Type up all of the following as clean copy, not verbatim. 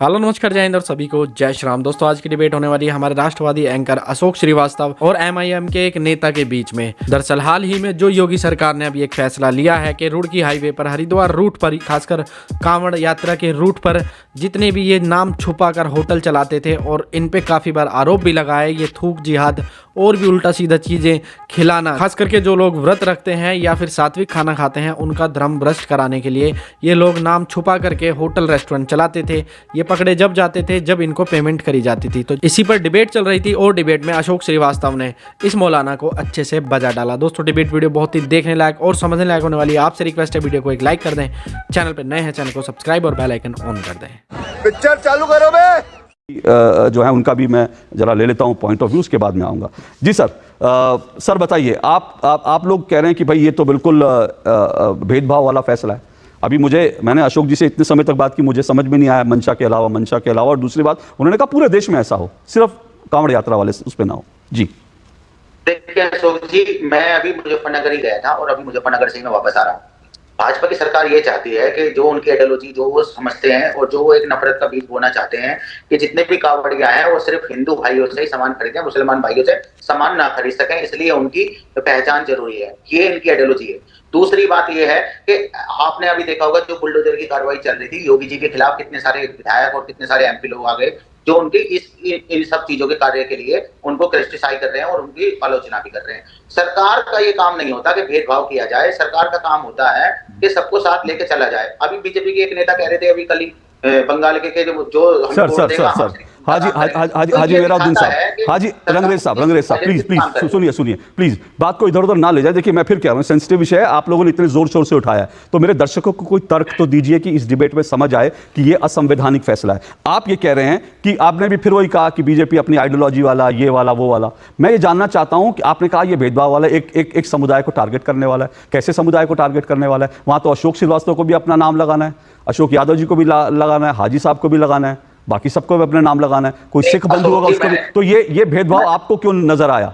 Hello नमस्कार, जय हिंद और सभी को जय श्री राम। दोस्तों आज की डिबेट होने वाली है हमारे राष्ट्रवादी एंकर अशोक श्रीवास्तव और एमआईएम के एक नेता के बीच में। दरअसल हाल ही में जो योगी सरकार ने अभी एक फैसला लिया है कि रुड़की हाईवे पर हरिद्वार रूट पर, खासकर कांवड़ यात्रा के रूट पर जितने भी ये नाम छुपाकर होटल चलाते थे और इन पे काफी बार आरोप भी लगाए, ये थूक जिहाद और भी उल्टा सीधा चीजें खिलाना, खास करके जो लोग व्रत रखते हैं या फिर सात्विक खाना खाते हैं उनका धर्म भ्रष्ट कराने के लिए ये लोग नाम छुपा करके होटल रेस्टोरेंट चलाते थे। ये पकड़े जब जाते थे जब इनको पेमेंट करी जाती थी। तो इसी पर डिबेट चल रही थी और डिबेट में अशोक श्रीवास्तव ने इस मौलाना को अच्छे से बजा डाला। दोस्तों डिबेट वीडियो बहुत ही देखने लायक और समझने लायक होने वाली है। आपसे रिक्वेस्ट है वीडियो को एक लाइक कर दें, चैनल पर नए हैं चैनल को सब्सक्राइब और बेल आइकन ऑन कर दें। पिक्चर चालू करो बे। जो है उनका भी मैं जरा ले लेता हूं पॉइंट ऑफ व्यू, उसके बाद में आऊंगा। जी सर, सर बताइए, आप लोग कह रहे हैं कि भाई ये तो बिल्कुल भेदभाव वाला फैसला है। अभी मैंने अशोक जी से इतने समय तक बात की, मुझे समझ में नहीं आया मंशा के अलावा। और दूसरी बात, उन्होंने कहा पूरे देश में ऐसा हो, सिर्फ कांवड़ यात्रा वाले उस पर ना हो। जी देखिए अशोक जी, मैं अभी मुजफ्फरनगर ही गया था और अभी मुजफ्फरनगर से मैं वापस आ रहा हूँ। भाजपा की सरकार ये चाहती है कि जो उनकी आइडियोलॉजी जो वो समझते हैं और जो वो एक नफरत का बीज बोना चाहते हैं कि जितने भी कांवड़िया हैं वो सिर्फ हिंदू भाइयों से ही सामान खरीदें, मुसलमान भाइयों से सामान ना खरीद सकें, इसलिए उनकी पहचान जरूरी है। ये इनकी आइडियोलॉजी है। दूसरी बात ये है कि आपने अभी देखा होगा जो बुलडोजर की कार्रवाई चल रही थी, योगी जी के खिलाफ कितने सारे विधायक और कितने सारे एमपी लोग आ गए जो उनके इन सब चीजों के कार्य के लिए उनको क्रिटिसाइज कर रहे हैं और उनकी आलोचना भी कर रहे हैं। सरकार का ये काम नहीं होता कि भेदभाव किया जाए, सरकार का काम होता है कि सबको साथ लेके चला जाए। अभी बीजेपी के एक नेता कह रहे थे अभी कल ही बंगाल के जो सर हाजी मेराउद्दीन साहब, हाजी रंगरेज साहब प्लीज सुनिए प्लीज, बात को इधर उधर ना ले जाए। देखिए मैं फिर कह रहा हूँ, सेंसिटिव विषय है, आप लोगों ने इतने जोर शोर से उठाया, तो मेरे दर्शकों को कोई तर्क तो दीजिए कि इस डिबेट में समझ आए कि ये असंवैधानिक फैसला है। आप ये कह रहे हैं कि आपने भी फिर वही कहा कि बीजेपी अपनी आइडियोलॉजी वाला, ये वाला वो वाला। मैं ये जानना चाहता हूं कि आपने कहा ये भेदभाव वाला एक समुदाय को टारगेट करने वाला है। कैसे समुदाय को टारगेट करने वाला है? वहां तो अशोक श्रीवास्तव को भी अपना नाम लगाना है, अशोक यादव जी को भी लगाना है, हाजी साहब को भी लगाना है, बाकी सबको भी अपने नाम लगाना है। कोई सिख बंधु होगा उसको भी। तो ये भेदभाव आपको क्यों नजर आया?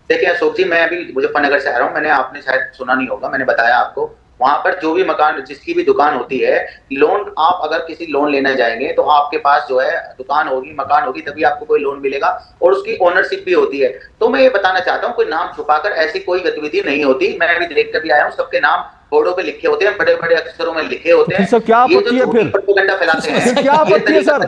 देखिए अशोक जी, मैं अभी मुजफ्फरनगर से आ रहा हूँ। मैंने आपने शायद सुना नहीं होगा, मैंने बताया आपको, वहां पर जो भी मकान, जिसकी भी दुकान होती है, लोन, आप अगर किसी लोन लेने जाएंगे तो आपके पास जो है दुकान होगी, मकान होगी, तभी आपको कोई लोन मिलेगा और उसकी ओनरशिप भी होती है। तो मैं ये बताना चाहता हूँ, कोई नाम छुपाकर ऐसी कोई गतिविधि नहीं होती। मैं अभी देख कर भी आया हूँ, सबके नाम बोर्डों पे लिखे होते हैं, बड़े बड़े अक्षरों में लिखे होते हैं। सर क्या आपत्ति है फिर? प्रोपेगेंडा फैलाते हैं। क्या आपत्ति है सर?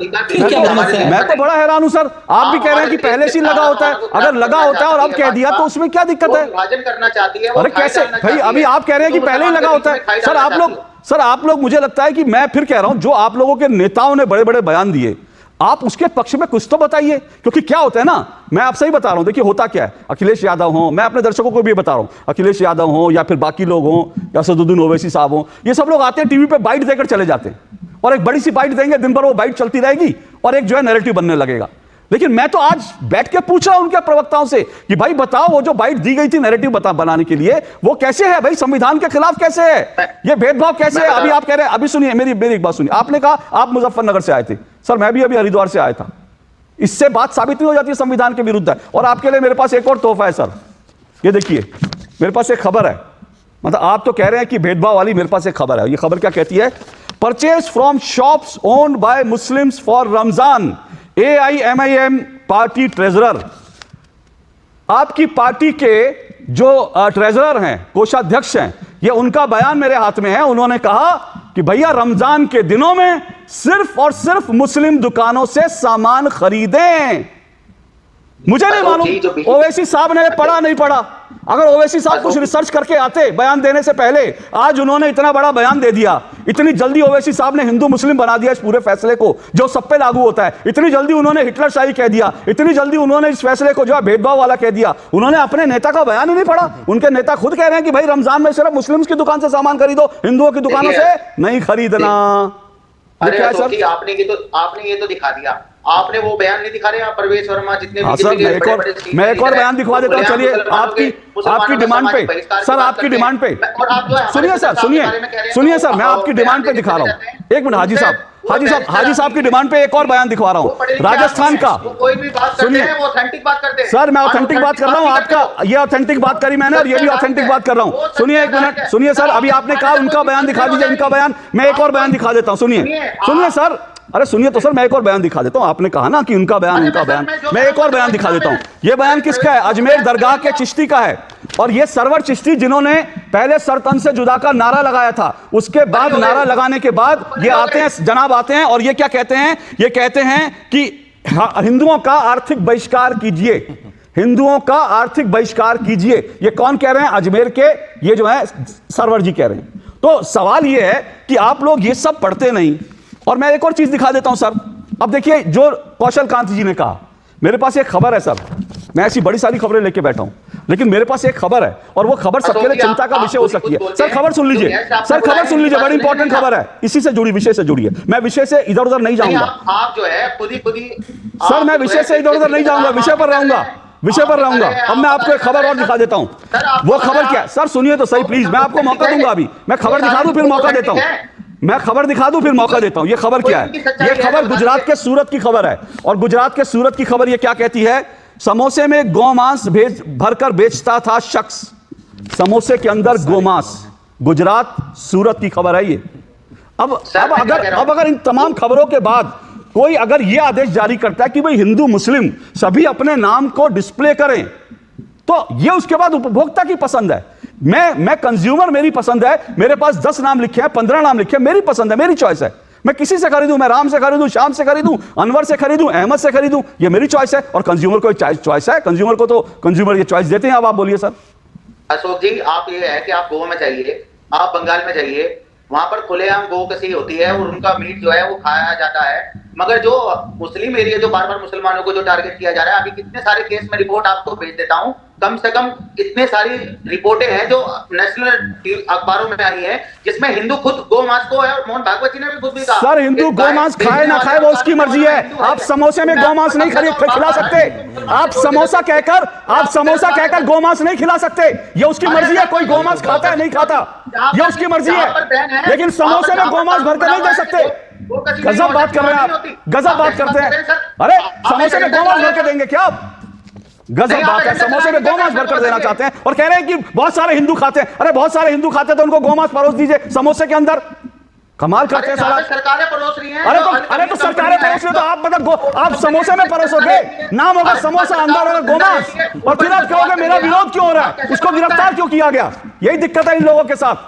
मैं तो बड़ा हैरान हूं सर, आप भी कह रहे हैं कि पहले से लगा होता है। अगर लगा होता है और अब कह दिया तो उसमें क्या दिक्कत है? विभाजन करना चाहती है। अरे कैसे भाई, अभी आप कह रहे हैं कि पहले ही लगा होता है। सर आप लोग मुझे लगता है कि मैं फिर कह रहा हूं, जो आप लोगों के नेताओं ने बड़े बड़े बयान दिए, आप उसके पक्ष में कुछ तो बताइए। क्योंकि क्या होता है ना, मैं आपसे ही बता रहा हूं, देखिए होता क्या है, अखिलेश यादव हो, मैं अपने दर्शकों को भी बता रहा हूं, अखिलेश यादव हो या फिर बाकी लोग हो या असदुद्दीन ओवैसी साहब हो, ये सब लोग आते हैं टीवी पे बाइट देकर चले जाते हैं और एक बड़ी सी बाइट देंगे, दिन भर वो बाइट चलती रहेगी और एक जो है नैरेटिव बनने लगेगा। लेकिन मैं तो आज बैठ के पूछ रहा हूं उनके प्रवक्ताओं से कि भाई बताओ, वो जो बाइट दी गई थी नैरेटिव बनाने के लिए, वो कैसे है भाई? संविधान के खिलाफ कैसे है? ये भेदभाव कैसे है? अभी आप कह रहे हैं, अभी सुनिए मेरी एक बात सुनिए, आपने कहा आप मुजफ्फरनगर से आए थे, सर मैं भी अभी हरिद्वार से आया था। इससे बात साबित नहीं हो जाती है संविधान के विरुद्ध है। और आपके लिए मेरे पास एक और तोहफा है सर, ये देखिए मेरे पास एक खबर है। मतलब आप तो कह रहे हैं कि भेदभाव वाली, मेरे पास एक खबर है। ये खबर क्या कहती है? Purchase from shops owned by Muslims for Ramzan, AIMIM party treasurer. आपकी पार्टी के जो ट्रेजरर हैं, कोषाध्यक्ष हैं, ये उनका बयान मेरे हाथ में है। उन्होंने कहा कि भैया रमजान के दिनों में सिर्फ और सिर्फ मुस्लिम दुकानों से सामान खरीदें। मुझे नहीं मालूम ओवैसी साहब ने पढ़ा नहीं पढ़ा। अगर ओवैसी साहब कुछ रिसर्च करके आते बयान देने से पहले, आज उन्होंने इतना बड़ा बयान दे दिया। इतनी जल्दी ओवैसी साहब ने हिंदू मुस्लिम बना दिया इस पूरे फैसले को, जो सब पे लागू होता है। इतनी जल्दी उन्होंने हिटलरशाही कह दिया, इतनी जल्दी उन्होंने इस फैसले को जो है भेदभाव वाला कह दिया। उन्होंने अपने नेता का बयान ही नहीं पढ़ा। उनके नेता खुद कह रहे हैं कि भाई रमजान में सिर्फ मुस्लिम की दुकान से सामान खरीदो, हिंदुओं की दुकानों से नहीं खरीदना। अरे क्या सर, आपने ये तो दिखा दिया। आपने वो बयान नहीं दिखा रहे आप, परवेश वर्मा जितने भी सर, मैं एक और बयान दिखवा देता हूं। चलिए आपकी डिमांड पे सर, आपकी डिमांड पे सुनिए सर, मैं आपकी डिमांड पे दिखा रहा हूं। एक मिनट हाजी साहब की डिमांड पे एक और बयान दिखवा रहा हूं, राजस्थान का। कोई भी बात करते हैं वो ऑथेंटिक बात करते हैं सर, मैं ऑथेंटिक बात कर रहा हूं। आपका ये ऑथेंटिक बात करी मैंने और ये भी ऑथेंटिक बात कर रहा हूं। सुनिए एक मिनट, सुनिए सर, अभी आपने कहा उनका बयान दिखा दीजिए, इनका बयान। मैं एक और बयान दिखा देता हूं, सुनिए सर। अरे सुनिए तो सर, मैं एक और बयान दिखा देता हूं। आपने कहा ना कि उनका बयान उनका बयान, मैं एक और बयान दिखा देता हूं। ये बयान किसका है? अजमेर दरगाह के चिश्ती का है। और ये सरवर चिश्ती जिन्होंने पहले सर तन से जुदा का नारा लगाया था, उसके बाद नारा लगाने के बाद ये आते हैं, जनाब आते हैं और ये क्या कहते हैं? ये कहते हैं कि हिंदुओं का आर्थिक बहिष्कार कीजिए, हिंदुओं का आर्थिक बहिष्कार कीजिए। ये कौन कह रहे हैं? अजमेर के ये जो है सरवर जी कह रहे हैं। तो सवाल ये है कि आप लोग ये सब पढ़ते नहीं। और मैं एक और चीज दिखा देता हूं सर। अब देखिए, जो कौशल कांत जी ने कहा, मेरे पास एक खबर है सर, मैं ऐसी बड़ी सारी खबरें लेके बैठा हूं, लेकिन मेरे पास एक खबर है और वो खबर सबके लिए चिंता का विषय हो सकती है। सर खबर सुन लीजिए, सर खबर सुन लीजिए, बड़ी इंपॉर्टेंट खबर है, इसी से जुड़ी, विषय से जुड़ी है। मैं विषय से इधर उधर नहीं जाऊंगा। आप जो है खुद ही सर मैं विषय से इधर उधर नहीं जाऊंगा, विषय पर रहूंगा, विषय पर रहूंगा। अब मैं आपको एक खबर और दिखा देता हूं। वो खबर क्या है? सर सुनिए तो सही प्लीज, मैं आपको मौका दूंगा। अभी मैं खबर दिखा दूं फिर मौका देता हूं, मैं खबर दिखा दूं फिर मौका देता हूं। ये खबर क्या है? ये खबर गुजरात के सूरत की खबर है। और गुजरात के सूरत की खबर ये क्या कहती है? समोसे में गौमांस भरकर बेचता था शख्स, समोसे के अंदर गौमांस। गुजरात सूरत की खबर है ये। अब अगर इन तमाम खबरों के बाद कोई अगर ये आदेश जारी करता है कि भाई हिंदू मुस्लिम सभी अपने नाम को डिस्प्ले करें, तो ये उसके बाद उपभोक्ता की पसंद है। मैं कंज्यूमर, मेरी पसंद है, मेरे पास 10 नाम लिखे हैं, 15 नाम लिखे हैं, मेरी पसंद है, मेरी चॉइस है। मैं किसी से खरीदूं, मैं राम से खरीदूं, श्याम से खरीदूं, अनवर से खरीदूं, अहमद से खरीदूं, ये मेरी चॉइस है। और कंज्यूमर को चॉइस है, कंज्यूमर को तो कंज्यूमर ये चॉइस देते हैं। अब आप बोलिए सर। अशोक जी, आप ये है कि आप गोवा में जाइए, आप बंगाल में जाइए, वहां पर खुलेआम गौ कसी होती है और उनका मीट जो है वो खाया जाता है। मगर जो मुस्लिम एरिया, जो बार बार मुसलमानों को जो टारगेट किया जा रहा है, अभी कितने सारे केस में रिपोर्ट आपको भेज देता हूं, कम से कम इतने सारी रिपोर्टें हैं जो नेशनल अखबारों में आई है, जिसमें हिंदू खुद गौमांस को है। और मोहन भागवत जी ने भी खुद भी कहा, सर हिंदू गौमांस खाए ना खाए वो उसकी मर्जी है। आप समोसे में गौमांस नहीं खिला सकते। आप समोसा कहकर गौमांस नहीं खिला सकते, ये उसकी मर्जी है। कोई गौमांस खाता है नहीं खाता, ये उसकी मर्जी है, लेकिन समोसे में गौमांस भर कर नहीं दे सकते। गजब बात कर रहे हैं आप, गजब बात करते हैं। अरे समोसे में गौमांस भर के देंगे क्या आप? गजब बात है, समोसे में गौमांस भरकर देना चाहते हैं और कह रहे हैं कि बहुत सारे हिंदू खाते हैं। अरे बहुत सारे हिंदू खाते हैं तो उनको गौमांस परोस दीजिए समोसे के अंदर। कमाल करते हैं साला। सरकारें परोस रही हैं। अरे तो सरकारें परोस रही, तो आप मतलब आप समोसे में परोसोगे, नाम होगा समोसा, अंदर होगा गौमांस, और फिर आप कहोगे मेरा विरोध क्यों हो रहा है, उसको गिरफ्तार क्यों किया गया? यही दिक्कत है इन लोगों के साथ।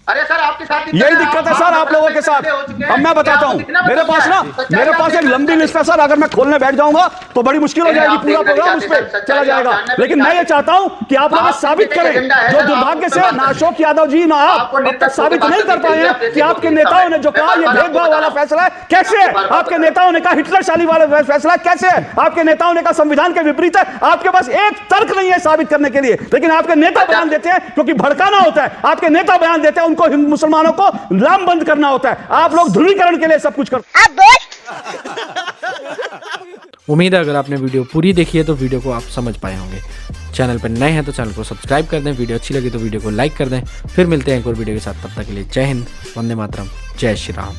अरे सर आपके साथ यही दिक्कत है सर आप लोगों के साथ। अब मैं बताता हूं, मेरे पास एक लंबी लिस्ट है सर। अगर मैं खोलने बैठ जाऊंगा तो बड़ी मुश्किल हो जाएगी, पूरा प्रोग्राम उस पर चला जाएगा। लेकिन मैं ये चाहता हूं कि आप लोग साबित करें, जो दुर्भाग्य से ना अशोक यादव जी ना आप अब तक साबित नहीं कर पाए हैं कि आपके नेताओं ने जो कहा ये भेदभाव वाला फैसला है, कैसे है? आपके नेताओं ने कहा हिटलरशाली वाला फैसला कैसे है? आपके नेताओं ने कहा संविधान के विपरीत है। आपके पास एक तर्क नहीं है साबित करने के लिए, लेकिन आपके नेता बयान देते हैं क्योंकि भड़काना होता है। आपके नेता बयान देते हैं, उनको मुसलमानों को लामबंद करना होता है। आप लोग ध्रुवीकरण के लिए सब कुछ करते हैं। उम्मीद है अगर आपने वीडियो पूरी देखी है तो वीडियो को आप समझ पाए होंगे। चैनल पर नए हैं तो चैनल को सब्सक्राइब कर दें, वीडियो अच्छी लगी तो वीडियो को लाइक कर दें। फिर मिलते हैं एक और वीडियो के साथ, तब तक के लिए जय हिंद, वंदे मातरम, जय श्री राम।